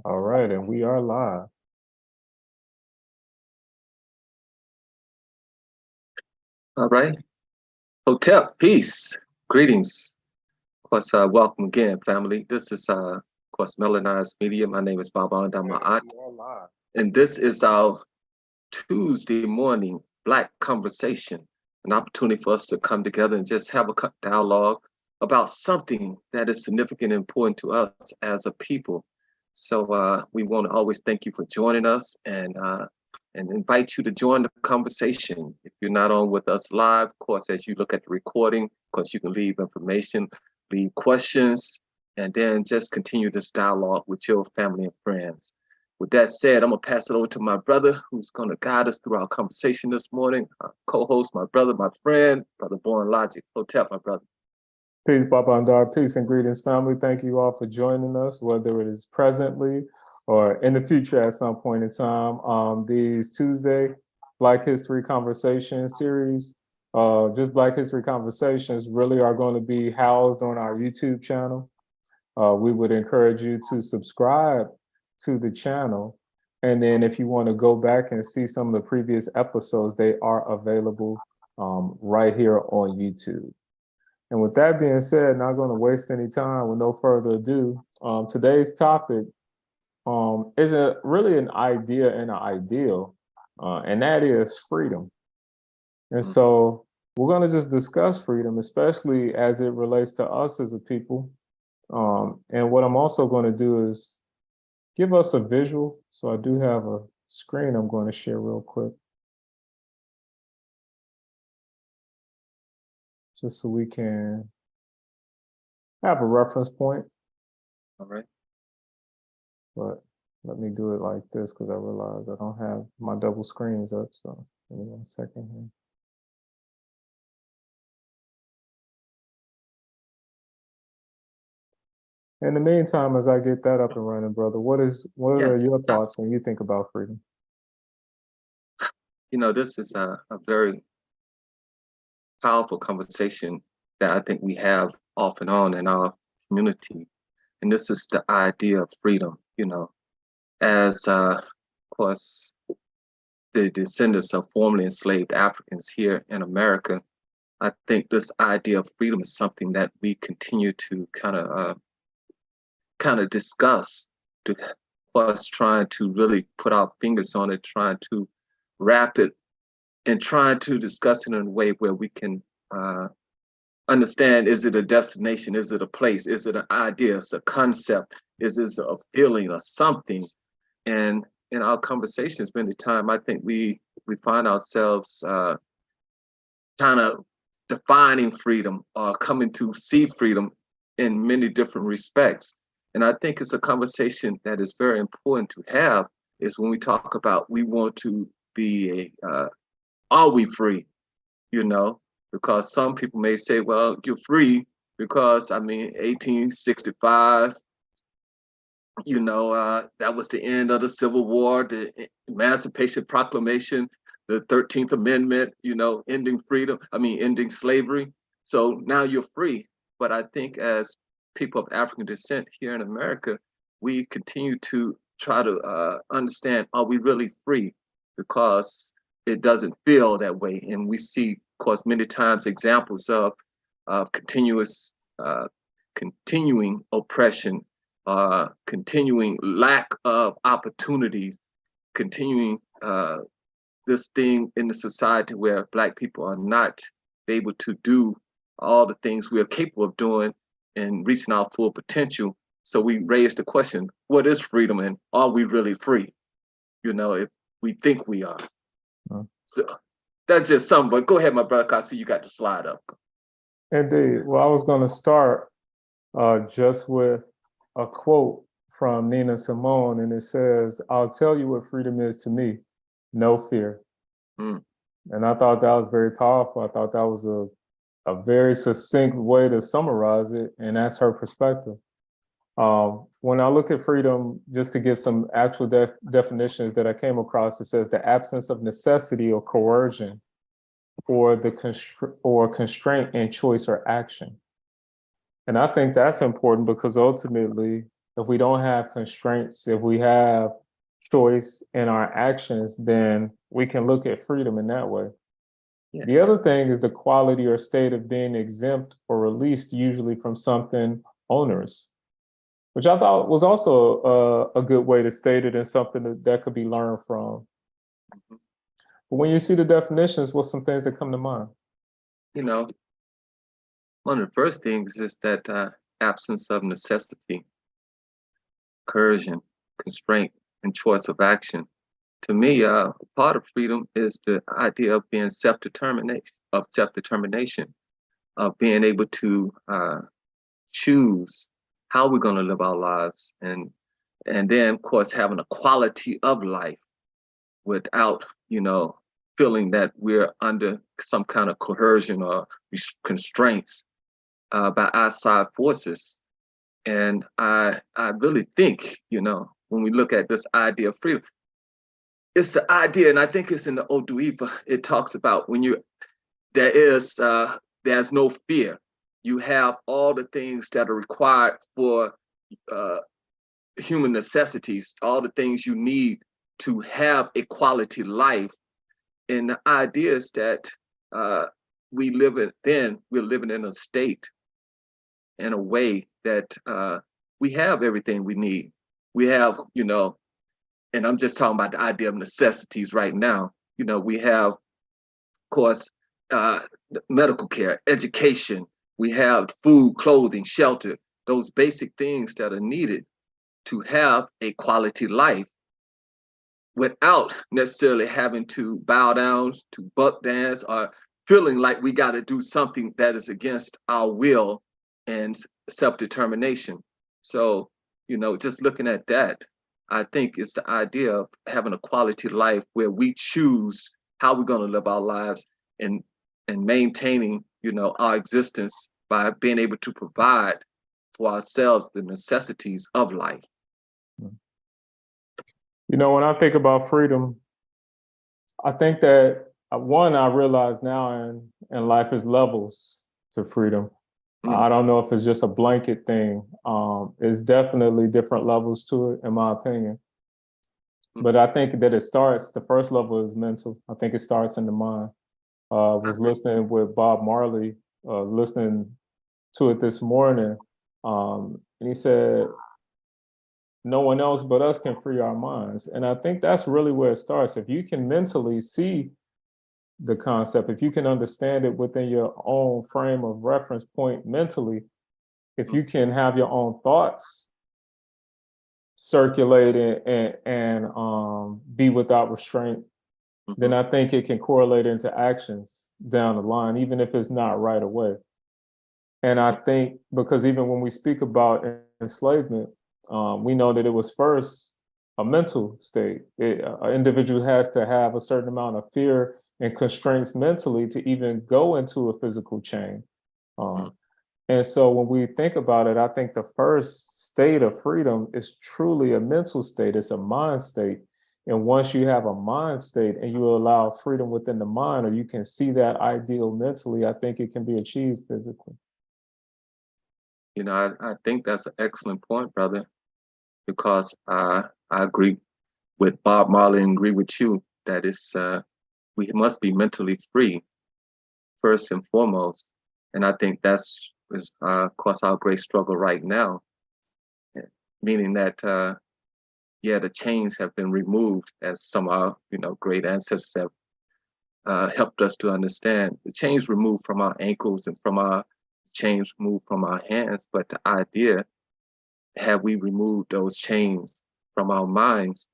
All right, and we are live. All right. Hotel, peace, greetings. Of course, welcome again, family. This is, of course, Melaneyes Media. My name is Aundar, and this is our Tuesday morning Black conversation, an opportunity for us to come together and just have a dialogue about something that is significant and important to us as a people. So we want to always thank you for joining us and invite you to join the conversation. If you're not on with us live, of course, as you look at the recording, of course, you can leave information, leave questions, and then just continue this dialogue with your family and friends. With that said, I'm gonna pass it over to my brother who's gonna guide us through our conversation this morning. Our co-host, my brother, my friend, Brother Born Logic. Hotel, my brother. Peace, Aundar. Peace and greetings, family. Thank you all for joining us, whether it is presently or in the future at some point in time. These Tuesday Black History Conversation series, just Black History Conversations, really are going to be housed on our YouTube channel. We would encourage you to subscribe to the channel. And then if you want to go back and see some of the previous episodes, they are available right here on YouTube. And with that being said, not going to waste any time with no further ado. Today's topic is really an idea and an ideal, and that is freedom. And so we're going to just discuss freedom, especially as it relates to us as a people. And what I'm also going to do is give us a visual. So I do have a screen I'm going to share real quick, just so we can have a reference point. All right. But let me do it like this because I realize I don't have my double screens up. So give me 1 second here. In the meantime, as I get that up and running, brother, what are your thoughts when you think about freedom? You know, this is a very powerful conversation that I think we have off and on in our community. And this is the idea of freedom, you know, as, of course, the descendants of formerly enslaved Africans here in America. I think this idea of freedom is something that we continue to kind of discuss, to us trying to really put our fingers on it, trying to wrap it, and trying to discuss it in a way where we can understand, is it a destination, is it a place, is it an idea, it's a concept, is it a feeling or something? And in our conversations many times, I think we find ourselves kind of defining freedom or coming to see freedom in many different respects. And I think it's a conversation that is very important to have, is when we talk about we want to be are we free? You know, because some people may say, well, you're free because, I mean, 1865, you know, that was the end of the Civil War, the Emancipation Proclamation, the 13th Amendment, you know, ending slavery. So now you're free. But I think as people of African descent here in America, we continue to try to understand, are we really free? Because it doesn't feel that way. And we see, of course, many times examples of continuing oppression, continuing lack of opportunities, continuing this thing in the society where Black people are not able to do all the things we are capable of doing and reaching our full potential. So we raise the question, what is freedom and are we really free? You know, if we think we are. So that's just something, but go ahead, my brother, because I see you got the slide up. Indeed. Well, I was going to start just with a quote from Nina Simone, and it says, "I'll tell you what freedom is to me, no fear." And I thought that was very powerful. I thought that was a very succinct way to summarize it, and that's her perspective. When I look at freedom, just to give some actual definitions that I came across, it says the absence of necessity or coercion or constraint in choice or action. And I think that's important because ultimately if we don't have constraints, if we have choice in our actions, then we can look at freedom in that way. Yeah. The other thing is the quality or state of being exempt or released, usually from something onerous, which I thought was also a good way to state it and something that could be learned from. Mhm. But when you see the definitions, what's some things that come to mind? You know, one of the first things is that absence of necessity, coercion, constraint, and choice of action. To me, part of freedom is the idea of being self-determination, of being able to choose how we're going to live our lives, and then, of course, having a quality of life without, feeling that we're under some kind of coercion or constraints by outside forces. And I really think, when we look at this idea of freedom, it's the idea, and I think it's in the Oduifa, it talks about when there's no fear. You have all the things that are required for human necessities, all the things you need to have a quality life. And the idea is that we're living in a state, in a way that we have everything we need. We have, and I'm just talking about the idea of necessities right now. We have, of course, medical care, education, we have food, clothing, shelter, those basic things that are needed to have a quality life without necessarily having to bow down, to buck dance, or feeling like we got to do something that is against our will and self-determination. So, just looking at that, I think it's the idea of having a quality life where we choose how we're going to live our lives, and maintaining, our existence by being able to provide for ourselves the necessities of life. When I think about freedom, I think that one, I realize now in life is levels to freedom. I don't know if it's just a blanket thing. It's definitely different levels to it, in my opinion. But I think that the first level is mental. I think it starts in the mind. Was listening with Bob Marley, listening to it this morning, and he said, no one else but us can free our minds. And I think that's really where it starts. If you can mentally see the concept, if you can understand it within your own frame of reference point mentally, if you can have your own thoughts circulating and be without restraint, then I think it can correlate into actions down the line, even if it's not right away. And I think because even when we speak about enslavement, we know that it was first a mental state. An individual has to have a certain amount of fear and constraints mentally to even go into a physical chain. And so when we think about it, I think the first state of freedom is truly a mental state. It's a mind state. And once you have a mind state and you allow freedom within the mind, or you can see that ideal mentally, I think it can be achieved physically. I think that's an excellent point, brother, because I agree with Bob Marley and agree with you that we must be mentally free first and foremost. And I think that's, of course, our great struggle right now, meaning that, the chains have been removed, as some of our, great ancestors have helped us to understand. The chains removed from our ankles and from our chains removed from our hands, but the idea, have we removed those chains from our minds?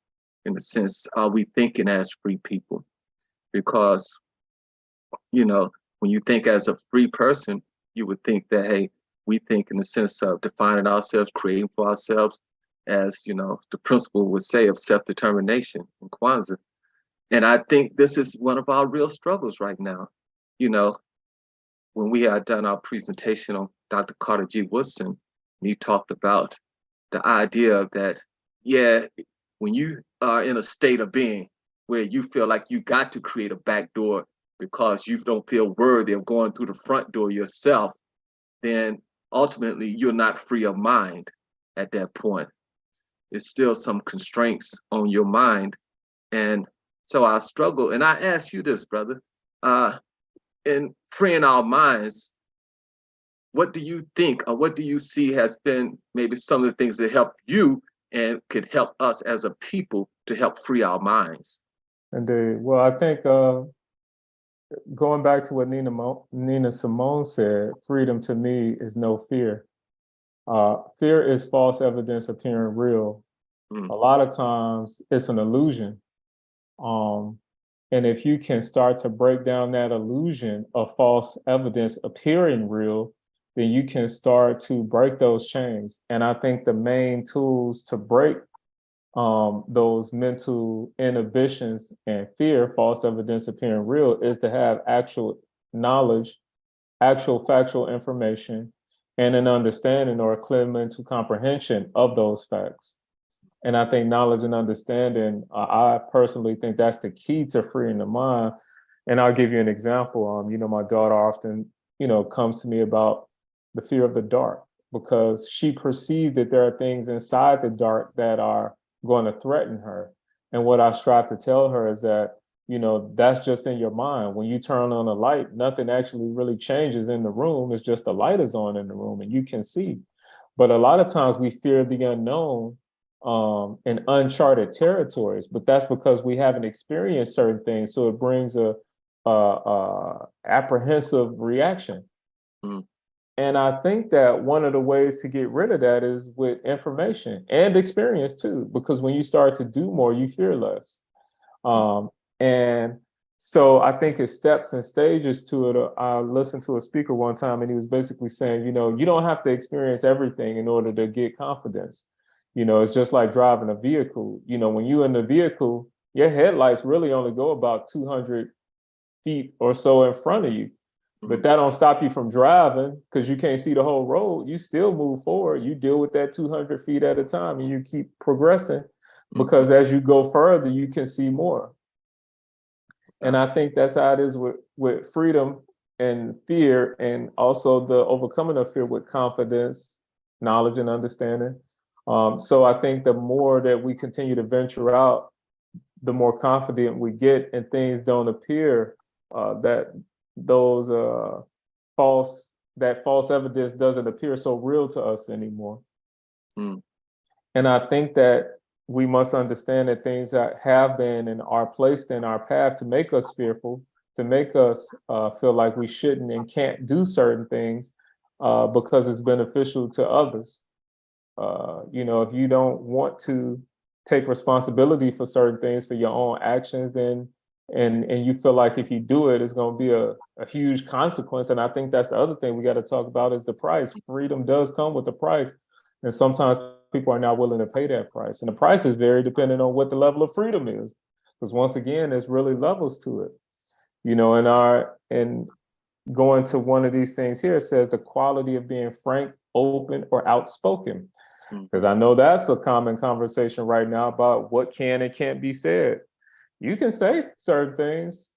In a sense, are we thinking as free people? Because, when you think as a free person, you would think that, hey, we think in the sense of defining ourselves, creating for ourselves, as, the principle would say, of self-determination in Kwanzaa. And I think this is one of our real struggles right now. When we had done our presentation on Dr. Carter G. Woodson, and he talked about the idea that, when you are in a state of being where you feel like you got to create a back door because you don't feel worthy of going through the front door yourself, then ultimately you're not free of mind. at that point. It's still some constraints on your mind. And so I struggle, and I ask you this, brother, in freeing our minds, what do you think, or what do you see has been maybe some of the things that help you and could help us as a people to help free our minds? Indeed. Well, I think going back to what Nina Simone said, freedom to me is no fear. Fear is false evidence appearing real. A lot of times it's an illusion. And if you can start to break down that illusion of false evidence appearing real, then you can start to break those chains. And I think the main tools to break those mental inhibitions and fear, false evidence appearing real, is to have actual knowledge, actual factual information, and an understanding or a clear mental comprehension of those facts. And I think knowledge and understanding, I personally think that's the key to freeing the mind. And I'll give you an example. My daughter often, comes to me about the fear of the dark, because she perceived that there are things inside the dark that are going to threaten her. And what I strive to tell her is that, that's just in your mind. When you turn on a light, nothing actually really changes in the room. It's just the light is on in the room and you can see. But a lot of times we fear the unknown in uncharted territories, but that's because we haven't experienced certain things. So it brings a apprehensive reaction. And I think that one of the ways to get rid of that is with information and experience too, because when you start to do more, you fear less. And so I think it's steps and stages to it. I listened to a speaker one time and he was basically saying, you don't have to experience everything in order to get confidence. It's just like driving a vehicle. When you're in the vehicle, your headlights really only go about 200 feet or so in front of you. But that don't stop you from driving, because you can't see the whole road. You still move forward. You deal with that 200 feet at a time and you keep progressing, because as you go further, you can see more. And I think that's how it is with freedom and fear, and also the overcoming of fear with confidence, knowledge, and understanding. So I think the more that we continue to venture out, the more confident we get, and things don't appear that false evidence doesn't appear so real to us anymore. And I think that we must understand that things that have been and are placed in our path to make us fearful, to make us feel like we shouldn't and can't do certain things because it's beneficial to others. If you don't want to take responsibility for certain things, for your own actions, then and you feel like if you do it, it's going to be a huge consequence. And I think that's the other thing we got to talk about is the price. Freedom does come with a price. And sometimes people are not willing to pay that price. And the price is very dependent on what the level of freedom is. Because once again, there's really levels to it. And going to one of these things here, it says the quality of being frank, open, or outspoken. Because I know that's a common conversation right now about what can and can't be said. You can say certain things,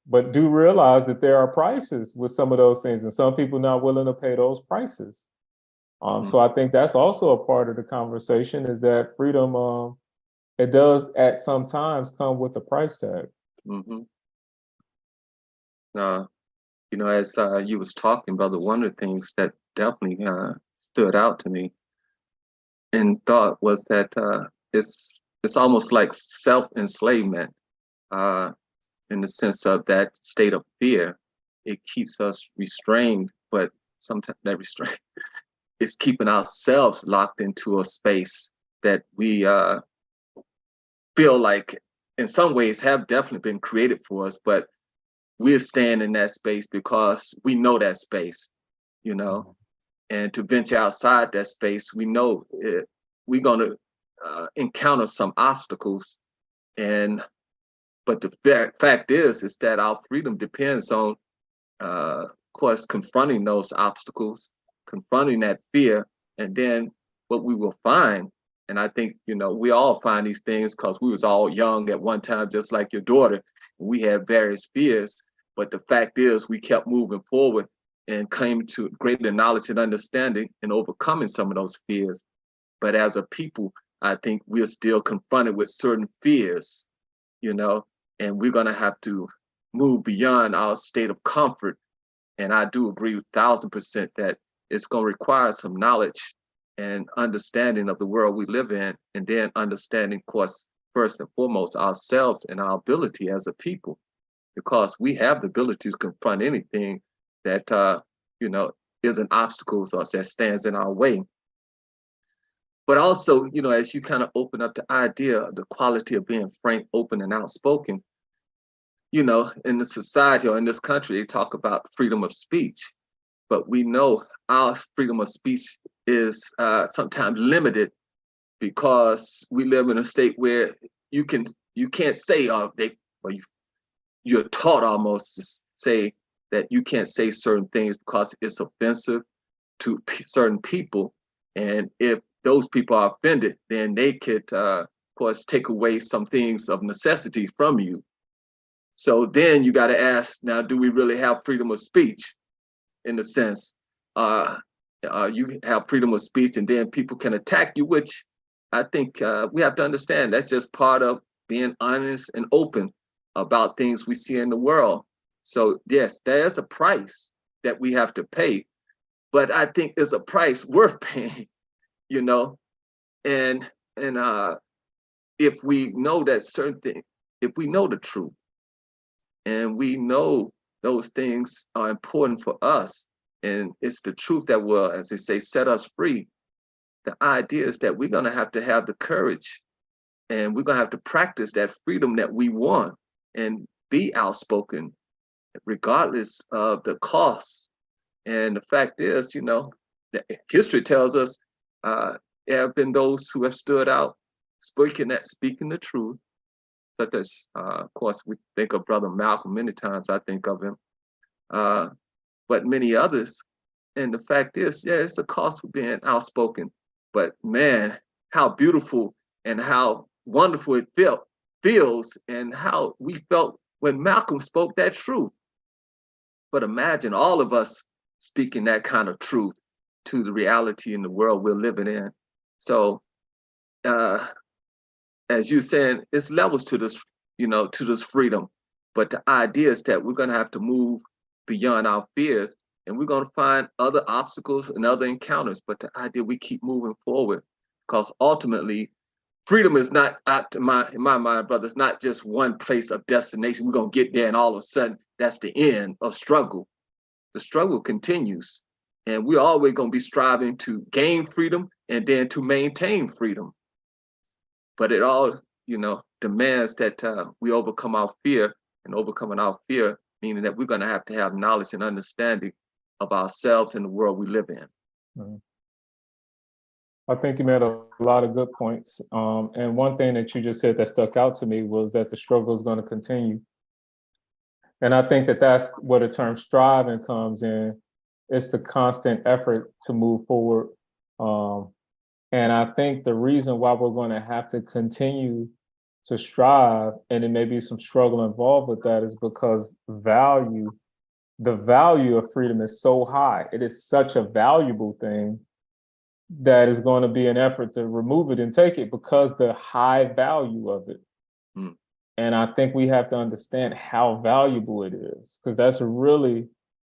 but do realize that there are prices with some of those things, and some people not willing to pay those prices. So I think that's also a part of the conversation, is that freedom, it does at some times come with a price tag. As you was talking, brother, one of the things that definitely stood out to me and thought was that it's almost like self-enslavement in the sense of that state of fear. It keeps us restrained, but sometimes that restraint is keeping ourselves locked into a space that we feel like in some ways have definitely been created for us, but we're staying in that space because we know that space, and to venture outside that space, we know we're going to encounter some obstacles. But the fact is that our freedom depends on, of course, confronting those obstacles, confronting that fear, and then what we will find. And I think, we all find these things because we was all young at one time, just like your daughter. We had various fears, but the fact is we kept moving forward and came to greater knowledge and understanding and overcoming some of those fears. But as a people, I think we're still confronted with certain fears, you know, and we're going to have to move beyond our state of comfort. And I do agree 1,000% that it's going to require some knowledge and understanding of the world we live in, and then understanding, of course, first and foremost, ourselves and our ability as a people, because we have the ability to confront anything that, you know, is an obstacle or that stands in our way. But also, you know, as you kind of open up the idea of the quality of being frank, open, and outspoken, you know, in the society or in this country, they talk about freedom of speech, but we know our freedom of speech is sometimes limited because we live in a state where you can't say you're taught almost to say that you can't say certain things because it's offensive to certain people, and if those people are offended, then they could, of course, take away some things of necessity from you. So then you got to ask, now, do we really have freedom of speech? In the sense, you have freedom of speech and then people can attack you, which I think we have to understand that's just part of being honest and open about things we see in the world. So yes, there's a price that we have to pay, but I think it's a price worth paying, you know, and if we know that certain things, if we know the truth, and we know those things are important for us, and it's the truth that will, as they say, set us free. The idea is that we're going to have the courage, and we're going to have to practice that freedom that we want and be outspoken, regardless of the cost. And the fact is, you know, history tells us there have been those who have stood out, speaking the truth, such as, of course, we think of Brother Malcolm many times. I think of him, but many others. And the fact is, yeah, it's a cost for being outspoken. But man, how beautiful and how wonderful it feels, and how we felt when Malcolm spoke that truth. But imagine all of us speaking that kind of truth to the reality in the world we're living in. So, as you're saying, it's levels to this, you know, to this freedom. But the idea is that we're going to have to move beyond our fears, and we're going to find other obstacles and other encounters. But the idea we keep moving forward, because ultimately, freedom is not, in my mind, brother, it's not just one place of destination. We're going to get there, and all of a sudden, that's the end of struggle. The struggle continues, and we're always going to be striving to gain freedom and then to maintain freedom. But it all, you know, demands that we overcome our fear, and overcoming our fear, meaning that we're going to have knowledge and understanding of ourselves and the world we live in. Mm-hmm. I think you made a lot of good points. And one thing that you just said that stuck out to me was that the struggle is going to continue. And I think that that's where the term striving comes in. It's the constant effort to move forward. And I think the reason why we're going to have to continue to strive, and there may be some struggle involved with that, is because the value of freedom is so high. It is such a valuable thing that is going to be an effort to remove it and take it because the high value of it. Mm. And I think we have to understand how valuable it is, because that's really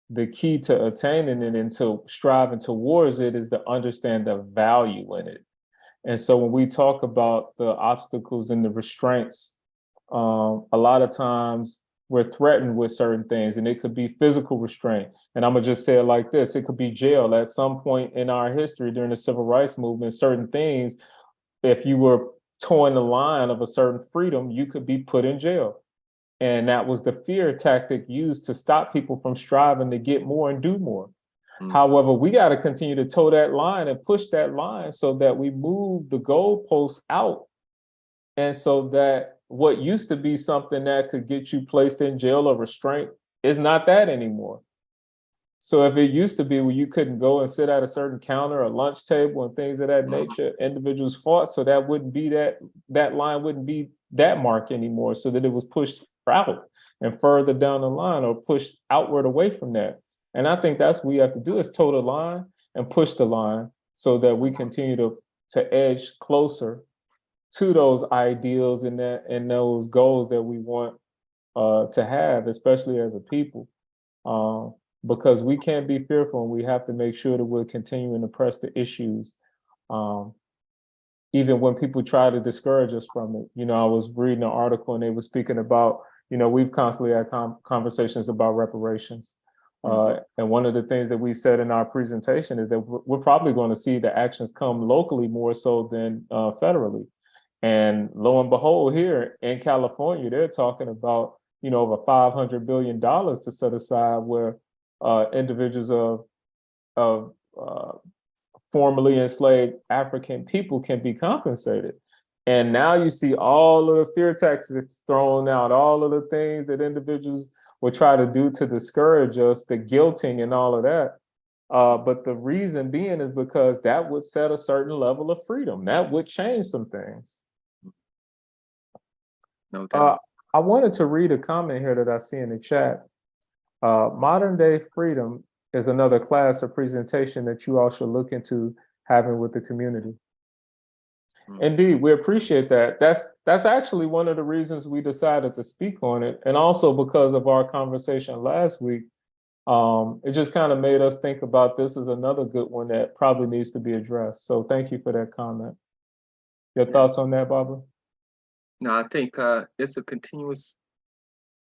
the key to attaining it and to striving towards it, is to understand the value in it. And so when we talk about the obstacles and the restraints, a lot of times we're threatened with certain things, and it could be physical restraint. And I'm gonna just say it like this: it could be jail. At some point in our history during the civil rights movement, certain things, if you were towing the line of a certain freedom, you could be put in jail. And that was the fear tactic used to stop people from striving to get more and do more. Mm. However, we got to continue to toe that line and push that line so that we move the goalposts out. And so that what used to be something that could get you placed in jail or restraint is not that anymore. So if it used to be where you couldn't go and sit at a certain counter or lunch table and things of that nature, individuals fought so that wouldn't be that line wouldn't be that mark anymore, so that it was pushed out and further down the line or pushed outward away from that. And I think that's what we have to do, is toe the line and push the line so that we continue to to edge closer to those ideals and those goals that we want to have, especially as a people. Because we can't be fearful, and we have to make sure that we're continuing to press the issues, even when people try to discourage us from it. You know, I was reading an article and they were speaking about, you know, we've constantly had conversations about reparations. And one of the things that we said in our presentation is that we're probably going to see the actions come locally more so than federally. And lo and behold, here in California, they're talking about, you know, over $500 billion to set aside where individuals of formerly enslaved African people can be compensated. And now you see all of the fear taxes thrown out, all of the things that individuals will try to do to discourage us, the guilting and all of that. But the reason being is because that would set a certain level of freedom. That would change some things. No doubt. I wanted to read a comment here that I see in the chat. Modern day freedom is another class of presentation that you all should look into having with the community. Indeed, we appreciate that. That's actually one of the reasons we decided to speak on it. And also because of our conversation last week, it just kind of made us think about this as another good one that probably needs to be addressed. So thank you for that comment. Your thoughts on that, Barbara? No, I think it's a continuous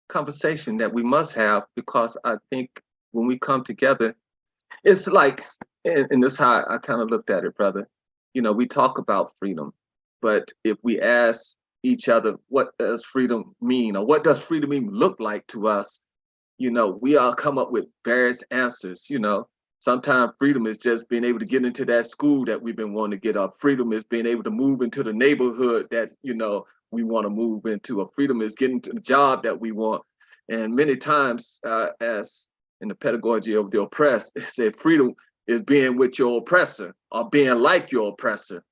conversation that we must have, because I think when we come together, it's like, and this is how I kind of looked at it, brother. You know, we talk about freedom, but if we ask each other, what does freedom mean, or what does freedom even look like to us? You know, we all come up with various answers. You know, sometimes freedom is just being able to get into that school that we've been wanting to get up. Freedom is being able to move into the neighborhood that, you know, we want to move into. A freedom is getting to the job that we want. And many times, as in the pedagogy of the oppressed, it said freedom is being with your oppressor or being like your oppressor.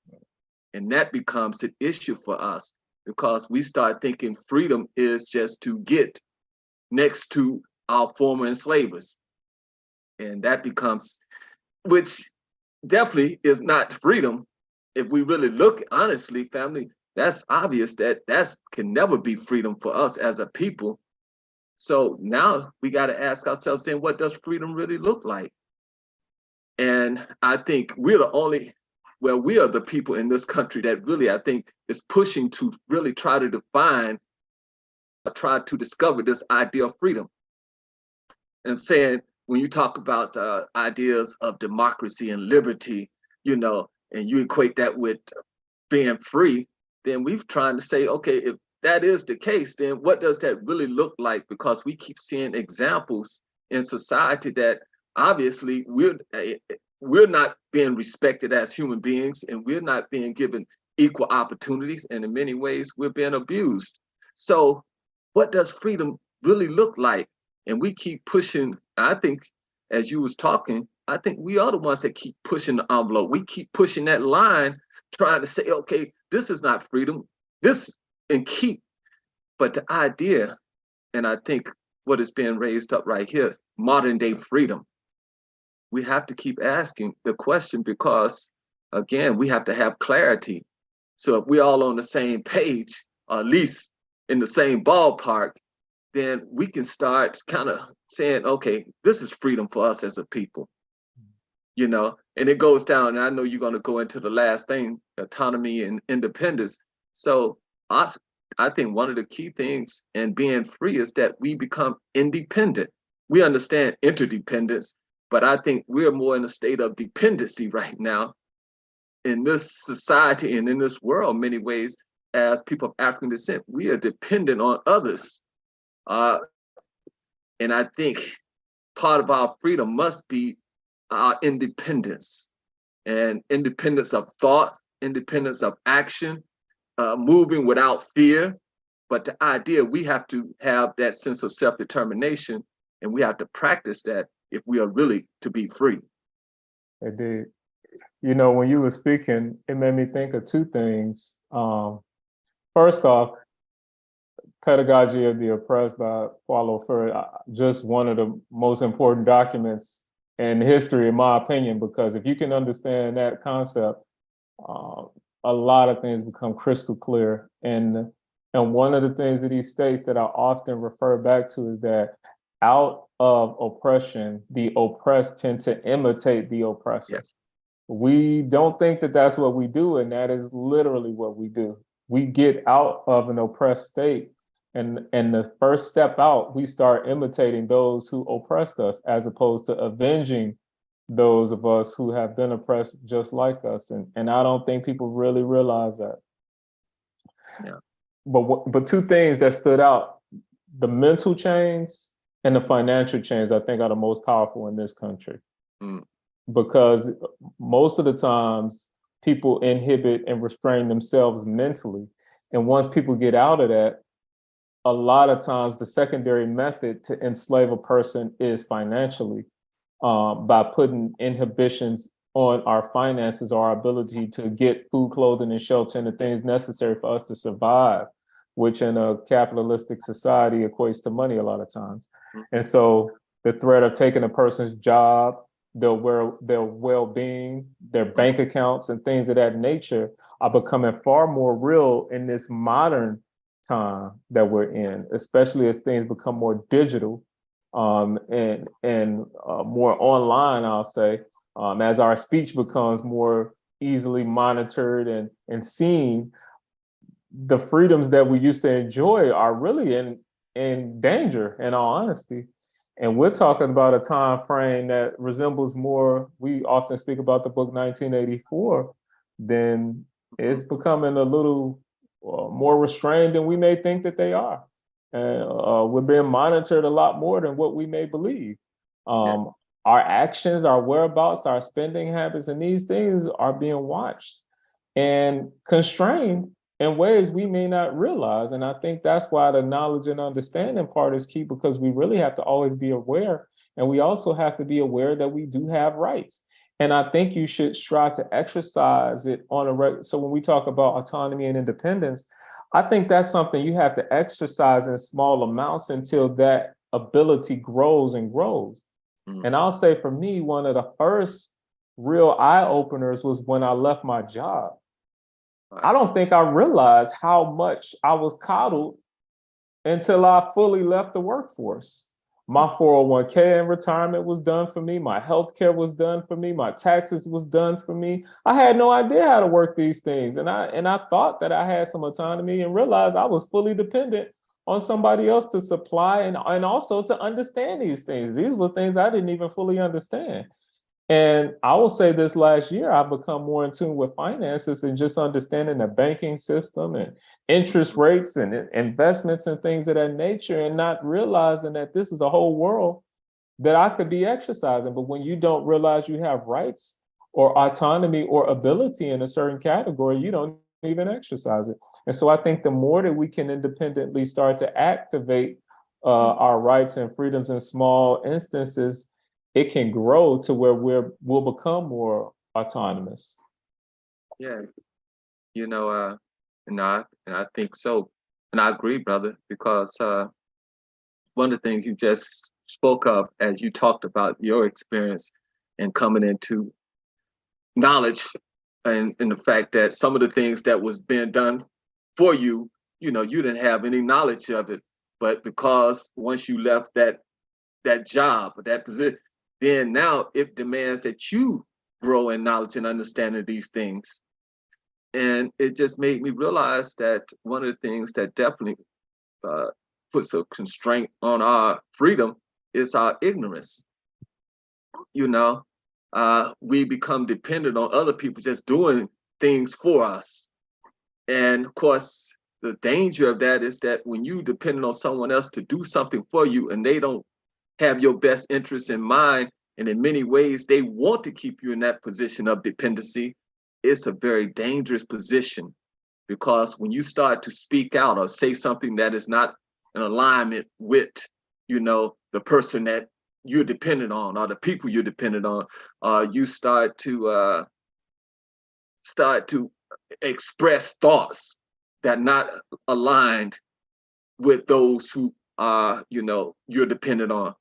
And that becomes an issue for us, because we start thinking freedom is just to get next to our former enslavers. And that becomes, which definitely is not freedom. If we really look honestly, family, that's obvious that can never be freedom for us as a people. So now we got to ask ourselves, then, what does freedom really look like? And I think we're the only, well, we are the people in this country that really, I think, is pushing to really try to define, or try to discover this idea of freedom. And I'm saying, when you talk about ideas of democracy and liberty, you know, and you equate that with being free, then we've trying to say, okay, if that is the case, then what does that really look like? Because we keep seeing examples in society that obviously we're not being respected as human beings, and we're not being given equal opportunities, and in many ways we're being abused. So what does freedom really look like? And we keep pushing. I think, as you was talking, I think we are the ones that keep pushing the envelope. We keep pushing that line, trying to say, okay, this is not freedom, this, and keep. But the idea, and I think what is being raised up right here, modern day freedom, we have to keep asking the question, because again, we have to have clarity. So if we're all on the same page, or at least in the same ballpark, then we can start kind of saying, okay, this is freedom for us as a people. You know, and it goes down, and I know you're going to go into the last thing, autonomy and independence. So I think one of the key things in being free is that we become independent. We understand interdependence, but I think we're more in a state of dependency right now in this society and in this world. In many ways, as people of African descent, we are dependent on others. And I think part of our freedom must be our independence, and independence of thought, independence of action, moving without fear. But the idea, we have to have that sense of self-determination, and we have to practice that if we are really to be free. Indeed. You know, when you were speaking, it made me think of two things. First off, Pedagogy of the Oppressed by Paulo Freire, just one of the most important documents in history, in my opinion, because if you can understand that concept, uh, a lot of things become crystal clear. And one of the things that he states that I often refer back to is that out of oppression, the oppressed tend to imitate the oppressor. Yes. We don't think that that's what we do, and that is literally what we do. We get out of an oppressed state, and the first step out, we start imitating those who oppressed us, as opposed to avenging those of us who have been oppressed just like us. And I don't think people really realize that. Yeah. But two things that stood out: the mental chains and the financial chains, I think, are the most powerful in this country. Mm. Because most of the times people inhibit and restrain themselves mentally. And once people get out of that, a lot of times the secondary method to enslave a person is financially, by putting inhibitions on our finances or our ability to get food, clothing, and shelter, and the things necessary for us to survive, which in a capitalistic society equates to money a lot of times. And so the threat of taking a person's job, their well-being, their bank accounts, and things of that nature are becoming far more real in this modern time that we're in, especially as things become more digital, and more online, I'll say, as our speech becomes more easily monitored and seen. The freedoms that we used to enjoy are really in danger, in all honesty. And we're talking about a time frame that resembles more, we often speak about the book 1984, then it's becoming a little more restrained than we may think that they are. And we're being monitored a lot more than what we may believe. Yeah. Our actions, our whereabouts, our spending habits, and these things are being watched and constrained in ways we may not realize. And I think that's why the knowledge and understanding part is key, because we really have to always be aware. And we also have to be aware that we do have rights. And I think you should strive to exercise it on a regular. So when we talk about autonomy and independence, I think that's something you have to exercise in small amounts until that ability grows and grows. And I'll say for me, one of the first real eye openers was when I left my job. I don't think I realized how much I was coddled until I fully left the workforce. My 401k and retirement was done for me. My healthcare was done for me. My taxes was done for me. I had no idea how to work these things. And I thought that I had some autonomy, and realized I was fully dependent on somebody else to supply and also to understand these things. These were things I didn't even fully understand. And I will say this last year, I've become more in tune with finances and just understanding the banking system and interest rates and investments and things of that nature, and not realizing that this is a whole world that I could be exercising. But when you don't realize you have rights or autonomy or ability in a certain category, you don't even exercise it. And so I think the more that we can independently start to activate our rights and freedoms in small instances, it can grow to where we'll become more autonomous. Yeah. You know, and I think so. And I agree, brother, because one of the things you just spoke of as you talked about your experience and coming into knowledge, and the fact that some of the things that was being done for you, you know, you didn't have any knowledge of it. But because once you left that job, that position, then now it demands that you grow in knowledge and understanding these things. And it just made me realize that one of the things that definitely puts a constraint on our freedom is our ignorance. You know, we become dependent on other people just doing things for us. And of course, the danger of that is that when you depend on someone else to do something for you and they don't have your best interests in mind, and in many ways they want to keep you in that position of dependency, it's a very dangerous position, because when you start to speak out or say something that is not in alignment with, you know, the person that you're dependent on or the people you're dependent on, you start to express thoughts that are not aligned with those who you know, you're dependent on,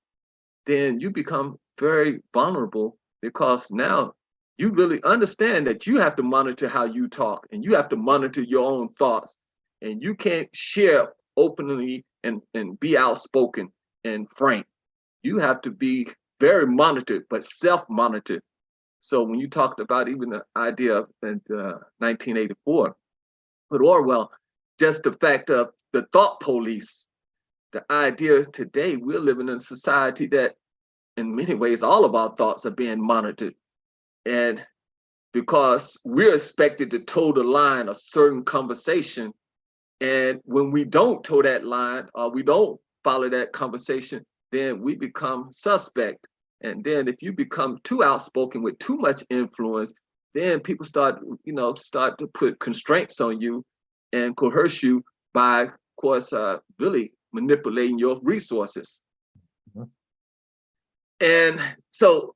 then you become very vulnerable, because now you really understand that you have to monitor how you talk, and you have to monitor your own thoughts, and you can't share openly and be outspoken and frank. You have to be very monitored, but self-monitored. So when you talked about even the idea of 1984 with Orwell, just the fact of the thought police, the idea today, we're living in a society that in many ways, all of our thoughts are being monitored. And because we're expected to toe the line a certain conversation, and when we don't toe that line or we don't follow that conversation, then we become suspect. And then if you become too outspoken with too much influence, then people start to put constraints on you and coerce you by, of course, really manipulating your resources. Mm-hmm. And so,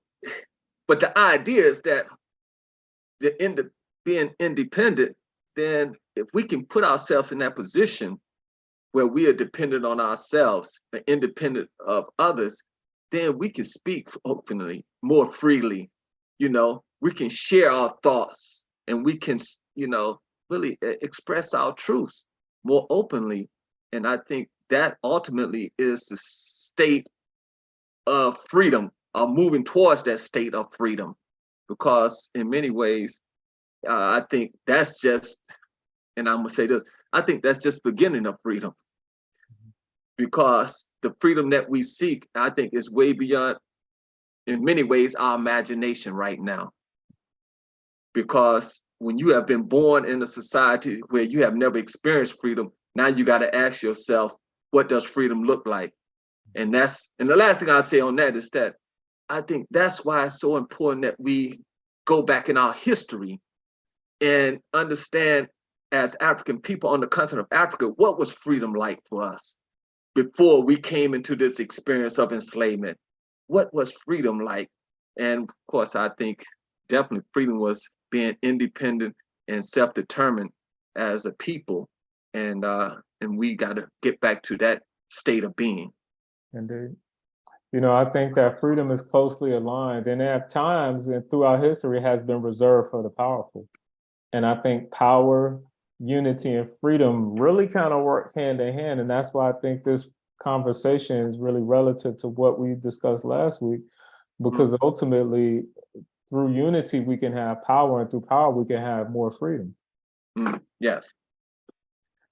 but the idea is that being independent, then if we can put ourselves in that position where we are dependent on ourselves and independent of others, then we can speak openly, more freely. We can share our thoughts, and we can, really express our truths more openly. And I think that ultimately is the state of freedom, or moving towards that state of freedom. Because in many ways, I think that's just, and I'm gonna say this, I think that's just beginning of freedom. Because the freedom that we seek, I think, is way beyond, in many ways, our imagination right now. Because when you have been born in a society where you have never experienced freedom, now you got to ask yourself, what does freedom look like? And the last thing I'll say on that is that I think that's why it's so important that we go back in our history and understand, as African people on the continent of Africa, what was freedom like for us before we came into this experience of enslavement. What was freedom like? And of course, I think definitely freedom was being independent and self-determined as a people. And we got to get back to that state of being. Indeed. I think that freedom is closely aligned, and at times and throughout history has been reserved for the powerful. And I think power, unity, and freedom really kind of work hand in hand. And that's why I think this conversation is really relative to what we discussed last week, because ultimately through unity, we can have power, and through power, we can have more freedom. Yes.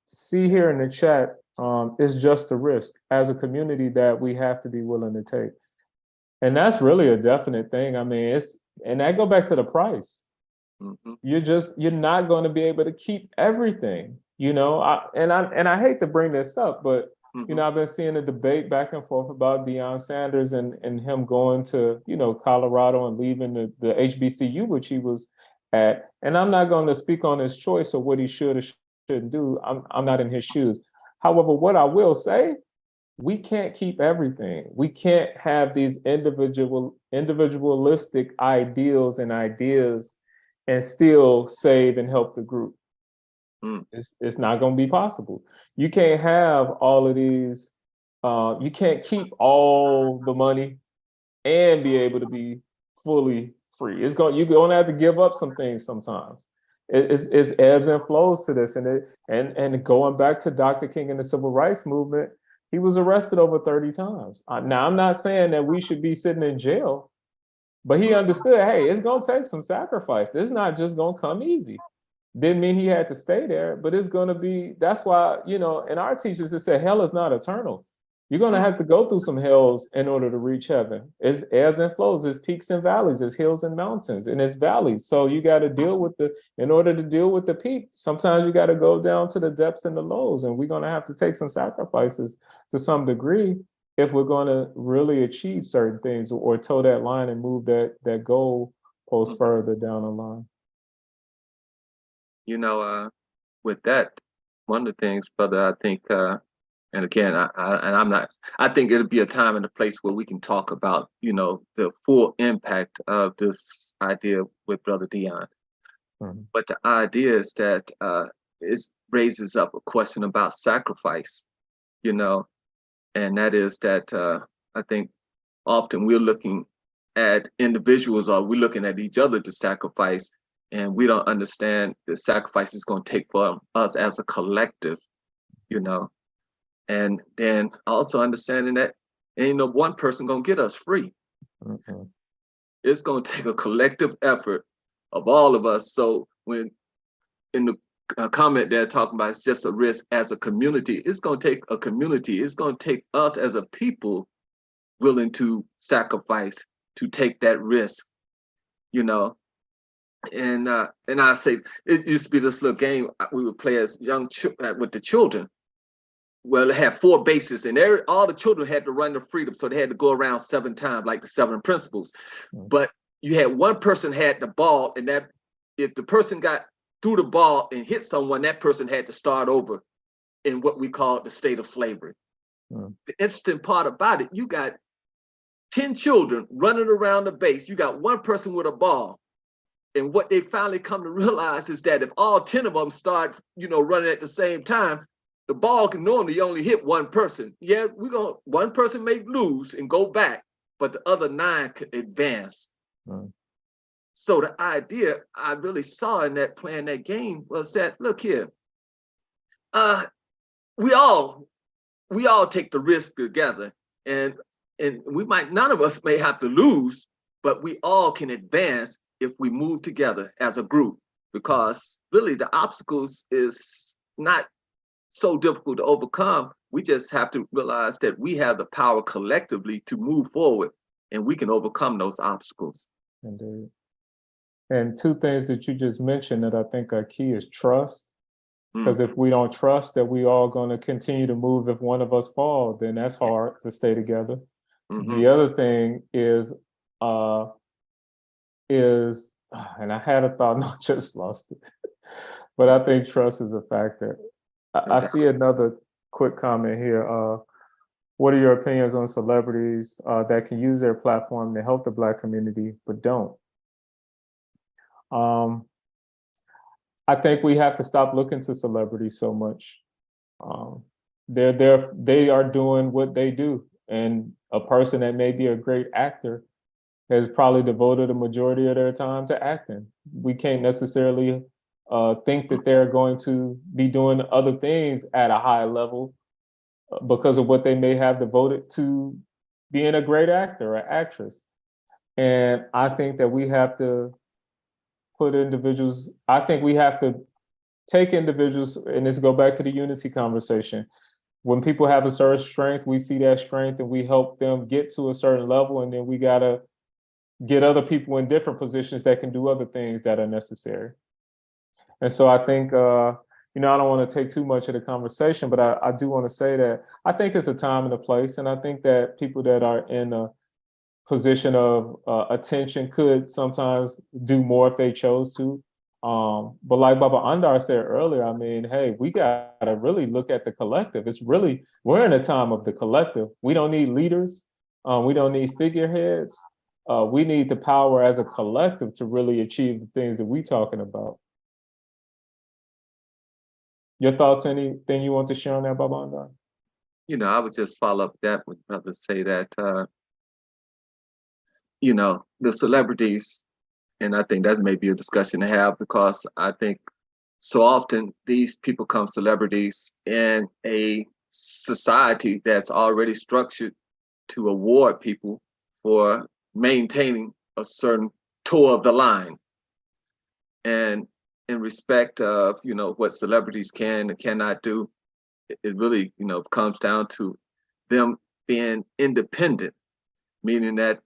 See here in the chat, it's just a risk as a community that we have to be willing to take. And that's really a definite thing. I mean, and that go back to the price. Mm-hmm. You're not going to be able to keep everything, I hate to bring this up, but I've been seeing a debate back and forth about Deion Sanders and him going to, Colorado and leaving the HBCU, which he was at. And I'm not going to speak on his choice or what he should or shouldn't do. I'm not in his shoes. However, what I will say, we can't keep everything. We can't have these individualistic ideals and ideas and still save and help the group. It's not going to be possible. You can't have all of these. You can't keep all the money and be able to be fully free. You're going to have to give up some things sometimes. It's ebbs and flows to this, and going back to Dr. King and the Civil Rights Movement, he was arrested over 30 times. Now, I'm not saying that we should be sitting in jail, but he understood, hey, it's going to take some sacrifice. This is not just going to come easy. Didn't mean he had to stay there, but it's going to be, that's why, in our teachers, it said hell is not eternal. You're going to have to go through some hells in order to reach heaven. It's ebbs and flows, it's peaks and valleys, it's hills and mountains, and it's valleys. So you got to deal with in order to deal with the peak, sometimes you got to go down to the depths and the lows, and we're going to have to take some sacrifices to some degree if we're going to really achieve certain things or toe that line and move that goal post further down the line. With that, one of the things, brother, I think, and again, I think it'll be a time and a place where we can talk about, the full impact of this idea with Brother Deion. But the idea is that it raises up a question about sacrifice, and that is that I think often we're looking at individuals, or we're looking at each other to sacrifice, and we don't understand the sacrifice it's going to take for us as a collective, you know. And then also understanding that ain't no one person going to get us free. Mm-hmm. It's going to take a collective effort of all of us. So when in the comment they're talking about it's just a risk as a community, it's going to take a community. It's going to take us as a people willing to sacrifice, to take that risk, you know. And I say it used to be this little game we would play as young with the children. Well, it had 4 bases, and all the children had to run to freedom, so they had to go around 7 times, like the 7 principles. But you had one person had the ball, and that if the person got through the ball and hit someone, that person had to start over in what we call the state of slavery. The interesting part about it, you got 10 children running around the base. You got one person with a ball. And what they finally come to realize is that if all 10 of them start, running at the same time, the ball can normally only hit one person. Yeah, one person may lose and go back, but the other 9 could advance. So the idea I really saw in that playing that game was that, look here, we all take the risk together, and none of us may have to lose, but we all can advance if we move together as a group, because really the obstacles is not so difficult to overcome. We just have to realize that we have the power collectively to move forward, and we can overcome those obstacles. Indeed. And 2 things that you just mentioned that I think are key is trust. Because if we don't trust that we all going to continue to move, if one of us fall, then that's hard to stay together. The other thing is, and I had a thought, and I just lost it. But I think trust is a factor. I see another quick comment here. What are your opinions on celebrities that can use their platform to help the Black community, but don't? I think we have to stop looking to celebrities so much. They are doing what they do, and a person that may be a great actor has probably devoted a majority of their time to acting. We can't necessarily think that they're going to be doing other things at a high level because of what they may have devoted to being a great actor or actress. And I think that we have to we have to take individuals, and let's go back to the unity conversation. When people have a certain strength, we see that strength and we help them get to a certain level, and then we gotta get other people in different positions that can do other things that are necessary. And so I think, I don't want to take too much of the conversation, but I do want to say that I think it's a time and a place, and I think that people that are in a position of attention could sometimes do more if they chose to. But like Baba Aundar said earlier, I mean, hey, we got to really look at the collective. We're in a time of the collective. We don't need leaders. We don't need figureheads. We need the power as a collective to really achieve the things that we're talking about. Your thoughts, anything you want to share on that, Baba Aundar? I would just follow up that with brother say that, the celebrities, and I think that may be a discussion to have, because I think so often these people become celebrities in a society that's already structured to award people for maintaining a certain toe of the line. And in respect of, what celebrities can and cannot do, it really, comes down to them being independent, meaning that,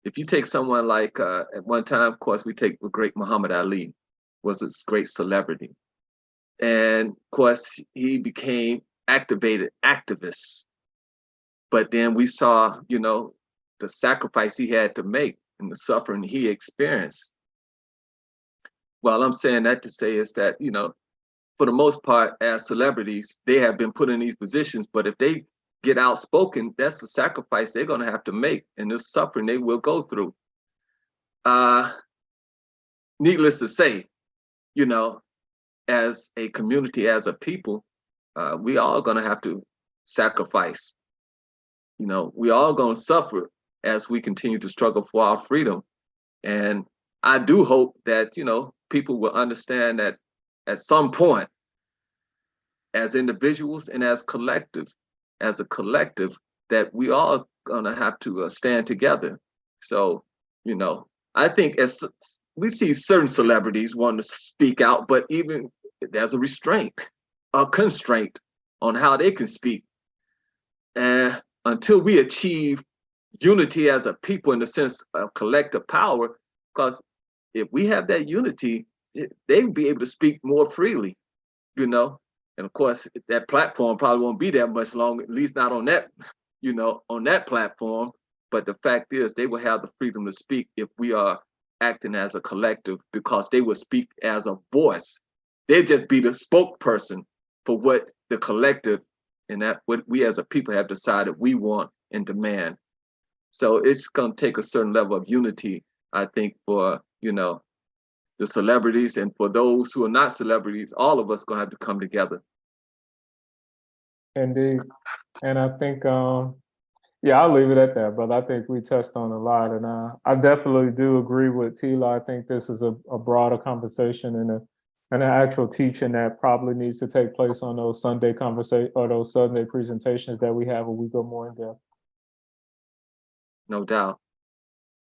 if you take someone like, at one time, of course, we take the great Muhammad Ali, was a great celebrity. And of course, he became activist. But then we saw, the sacrifice he had to make and the suffering he experienced. Well, I'm saying that to say is that, for the most part, as celebrities, they have been put in these positions, but if they get outspoken, that's the sacrifice they're going to have to make, and this suffering they will go through. Needless to say, as a community, as a people, we all going to have to sacrifice, we all gonna suffer as we continue to struggle for our freedom. And I do hope that, people will understand that at some point, as individuals and as a collective, that we all gonna have to stand together. So, I think as we see certain celebrities want to speak out, but even there's a constraint on how they can speak. And until we achieve unity as a people in the sense of collective power, because if we have that unity, they will be able to speak more freely, And of course, that platform probably won't be there much longer, at least not on that, on that platform. But the fact is, they will have the freedom to speak if we are acting as a collective, because they will speak as a voice. They'd just be the spokesperson for what the collective and that what we as a people have decided we want and demand. So it's going to take a certain level of unity, I think, for, the celebrities, and for those who are not celebrities, all of us going to have to come together. Indeed. And I think, I'll leave it at that, but I think we touched on a lot, and I definitely do agree with Tila. I think this is a broader conversation and an actual teaching that probably needs to take place on those Sunday conversations or those Sunday presentations that we have where we go more in depth. No doubt.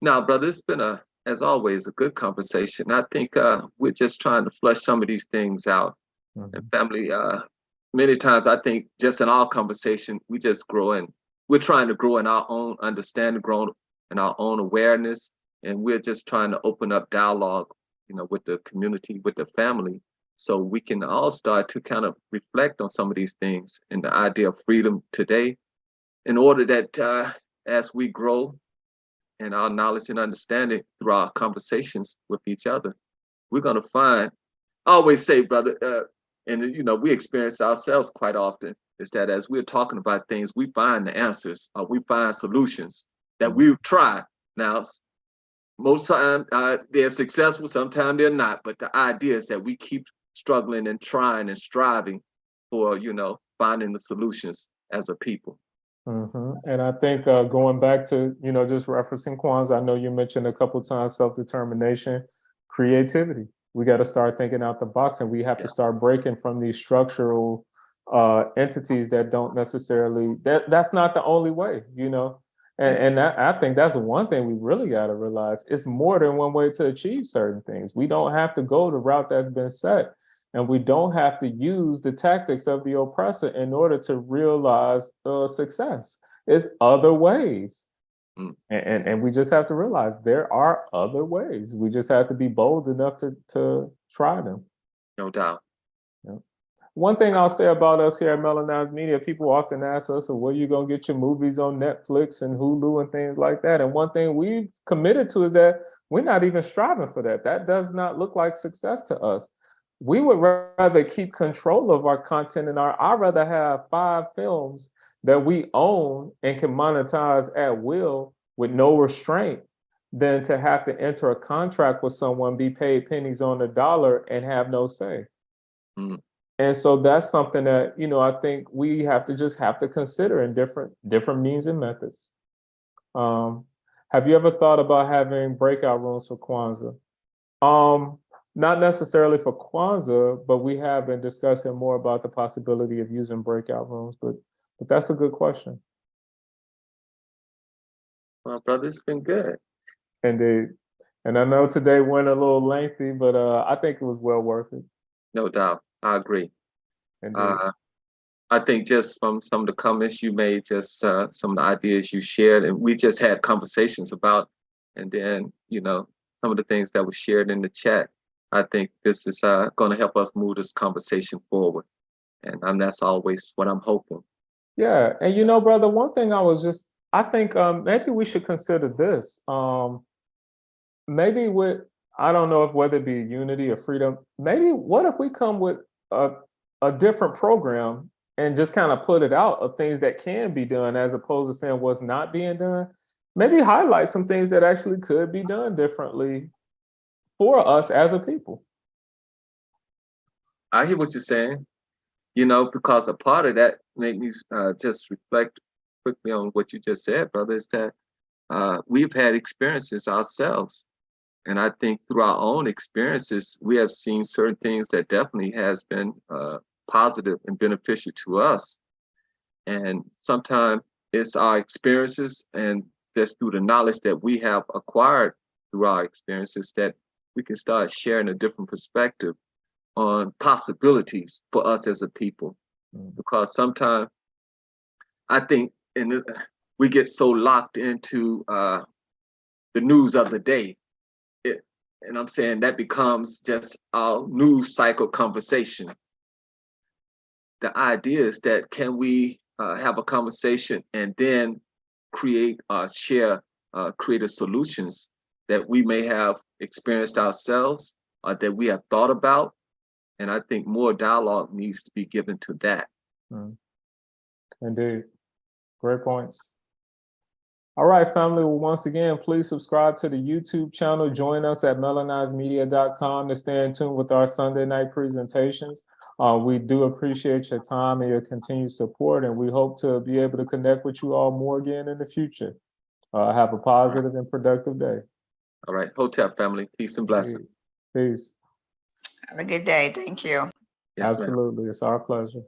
Now, brother, it's been as always, a good conversation. I think we're just trying to flush some of these things out. Mm-hmm. And family, many times I think just in our conversation, we just grow in. We're trying to grow in our own understanding, grow in our own awareness, and we're just trying to open up dialogue, with the community, with the family, so we can all start to kind of reflect on some of these things and the idea of freedom today, in order that as we grow in our knowledge and understanding through our conversations with each other, we're going to find, I always say, brother, and we experience ourselves quite often, is that as we're talking about things, we find the answers, or we find solutions that we've tried. Now, most times they're successful, sometimes they're not, but the idea is that we keep struggling and trying and striving for, finding the solutions as a people. Mm-hmm. And I think going back to, just referencing Kwanzaa, I know you mentioned a couple of times self-determination, creativity. We got to start thinking out the box, and we have to start breaking from these structural entities that don't necessarily, that's not the only way, And I think that's one thing we really got to realize. It's more than one way to achieve certain things. We don't have to go the route that's been set. And we don't have to use the tactics of the oppressor in order to realize success. It's other ways. And we just have to realize there are other ways. We just have to be bold enough to try them. No doubt. Yeah. One thing I'll say about us here at Melaneyes Media, people often ask us, where you going to get your movies on Netflix and Hulu and things like that? And one thing we've committed to is that we're not even striving for that. That does not look like success to us. We would rather keep control of our content, and I'd rather have 5 films that we own and can monetize at will with no restraint than to have to enter a contract with someone, be paid pennies on the dollar, and have no say. And so that's something that, I think we have to consider in different means and methods. Have you ever thought about having breakout rooms for Kwanzaa? Not necessarily for Kwanzaa, but we have been discussing more about the possibility of using breakout rooms. But that's a good question. Well, brother, it's been good. Indeed. And I know today went a little lengthy, but I think it was well worth it. No doubt. I agree. I think just from some of the comments you made, just some of the ideas you shared, and we just had conversations about, and then, some of the things that were shared in the chat. I think this is going to help us move this conversation forward. And that's always what I'm hoping. Yeah. And, brother, one thing I think maybe we should consider this. Maybe I don't know if whether it be unity or freedom, maybe what if we come with a different program and just kind of put it out of things that can be done as opposed to saying what's not being done? Maybe highlight some things that actually could be done differently for us as a people. I hear what you're saying, because a part of that made me just reflect quickly on what you just said, brother, is that we've had experiences ourselves. And I think through our own experiences, we have seen certain things that definitely has been positive and beneficial to us. And sometimes it's our experiences and just through the knowledge that we have acquired through our experiences that we can start sharing a different perspective on possibilities for us as a people. Because sometimes I think we get so locked into the news of the day. And I'm saying that becomes just our news cycle conversation. The idea is that can we have a conversation and then create creative solutions that we may have experienced ourselves or that we have thought about. And I think more dialogue needs to be given to that. Indeed. Great points. All right, family. Well, once again, please subscribe to the YouTube channel. Join us at melanizemedia.com to stay in tune with our Sunday night presentations. We do appreciate your time and your continued support, and we hope to be able to connect with you all more again in the future. Have a positive and productive day. All right. Hotep family. Peace and blessings. Peace. Have a good day. Thank you. Yes, Absolutely. It's our pleasure.